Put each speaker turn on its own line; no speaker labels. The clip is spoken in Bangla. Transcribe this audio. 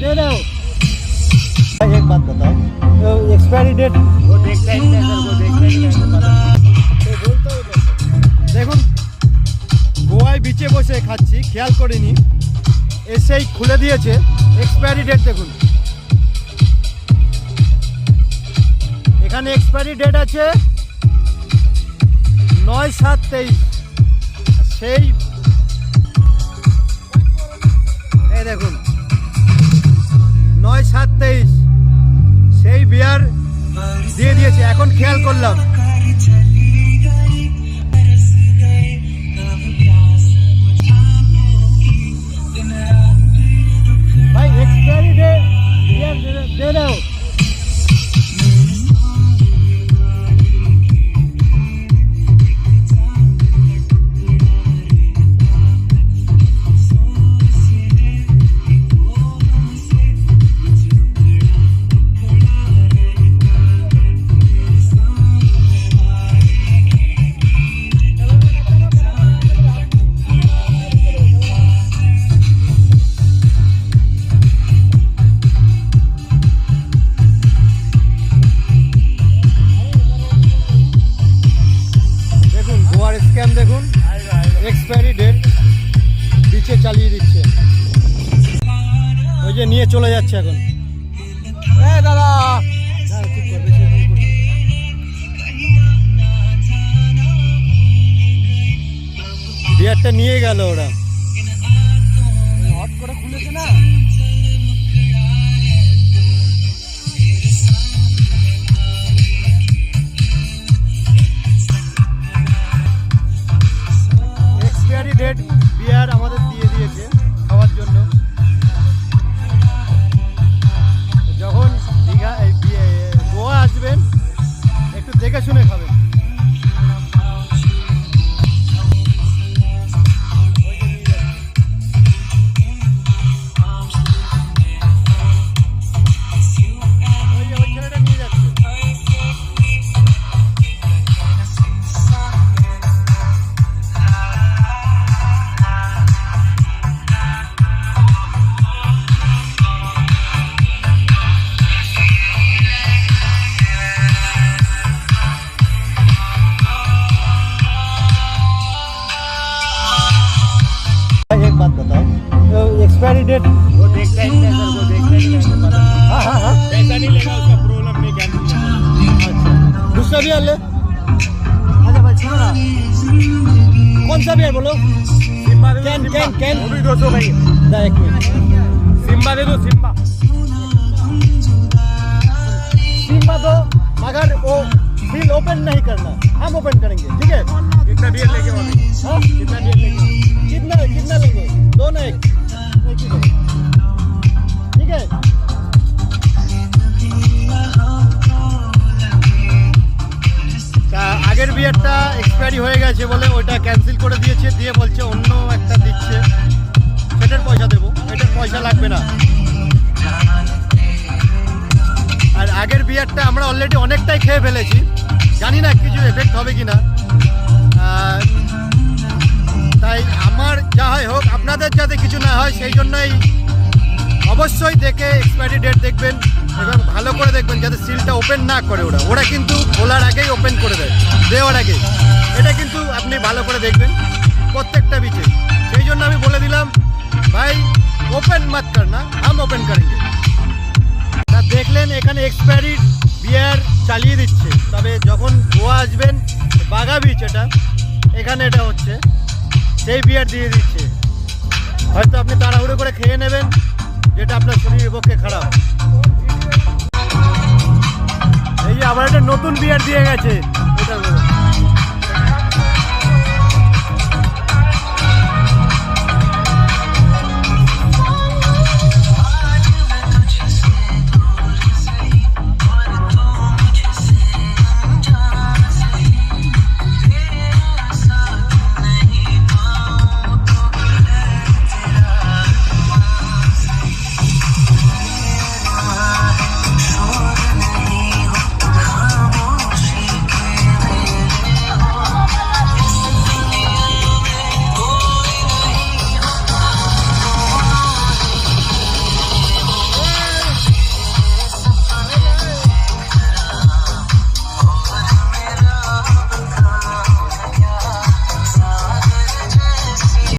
दे रहे हो। एक बात बताओ, तो एक्सपायरी डेट
वो देखता ही नहीं सर, वो देखता ही नहीं पता।
তো বলতে হবে। দেখুন গোয়ায় বিচে বসে খাচ্ছি, খেয়াল করিনি, এসেই খুলে দিয়েছে এক্সপায়ারি ডেট। দেখুন এখানে এক্সপায়ারি ডেট আছে 9/7/23। সেই এই দেখুন 9/7/23 সেই বিয়ার দিয়ে দিয়েছে। এখন খেয়াল করলাম भाई एक्सपायरी डेट बियर दे रहे हो। স্ক্যাম দেখুন, এক্সপায়ারি ডেট নিচে চালিয়ে দিচ্ছে। ওই যে নিয়ে চলে যাচ্ছে এখন। দাদা বিয়ারটা নিয়ে গেল ওরা, হট করে খুলেছে না। ডেট বিয়ার আমাদের দিয়ে দিয়েছে খাওয়ার জন্য। যখন দীঘা গোয়া আসবেন একটু দেখে শুনে খাবেন। एक बात बताओ, तो एक्सपायरी डेट
वो देखता ही नहीं सर, वो देखता ही नहीं पता।
हाँ
पैसा नहीं लेगा, उसका प्रॉब्लम नहीं कैंसिल करना।
अच्छा दूसरा बियर ले। अच्छा भाई सुनो ना, कौन सा बियर बोलो?
सिम्बा दे दो,
कैन
सिम्बा।
कैन कैन
वो भी 200 भाई।
दा एक मिनट।
सिम्बा दे दो, सिम्बा।
सिम्बा दो, मगर वो बिल ओपन नहीं करना, हम ओपन करेंगे, ठीक है?
कितना बियर लेके आओ?
हाँ
कितना बियर लेके आओ?
कितना लेंगे? दो ना एक ही दो, ठीक है? আগের বিয়ারটা এক্সপায়ারি হয়ে গেছে বলে ওইটা ক্যান্সেল করে দিয়েছে, দিয়ে বলছে অন্য একটা দিচ্ছে, সেটার পয়সা দেবো, এটার পয়সা লাগবে না। আর আগের বিয়ারটা আমরা অলরেডি অনেকটাই খেয়ে ফেলেছি, জানি না কিছু এফেক্ট হবে কি না। তাই আমার যা হয় হোক, আপনাদের যাতে কিছু না হয় সেই জন্যই অবশ্যই দেখে এক্সপায়ারি ডেট দেখবেন এবং ভালো করে দেখবেন যাতে সিলটা ওপেন না করে। ওরা কিন্তু খোলার আগেই ওপেন করে দেয়, দেওয়ার আগে। এটা কিন্তু আপনি ভালো করে দেখবেন প্রত্যেকটা বিচে। সেই জন্য আমি বলে দিলাম ভাই ওপেন মত করনা, हम ওপেন করেंगे। তা দেখলেন এখানে এক্সপায়ারি বিয়ার চালিয়ে দিচ্ছে। তবে যখন গোয়া আসবেন, বাগা বিচ এটা, এখানে এটা হচ্ছে সেই বিয়ার দিয়ে দিচ্ছে। হয়তো আপনি তাড়াহুড়ো করে খেয়ে নেবেন, যেটা আপনার শরীরের পক্ষে খারাপ। এই যে আবার একটা নতুন বিয়ার দিয়ে গেছে, এটা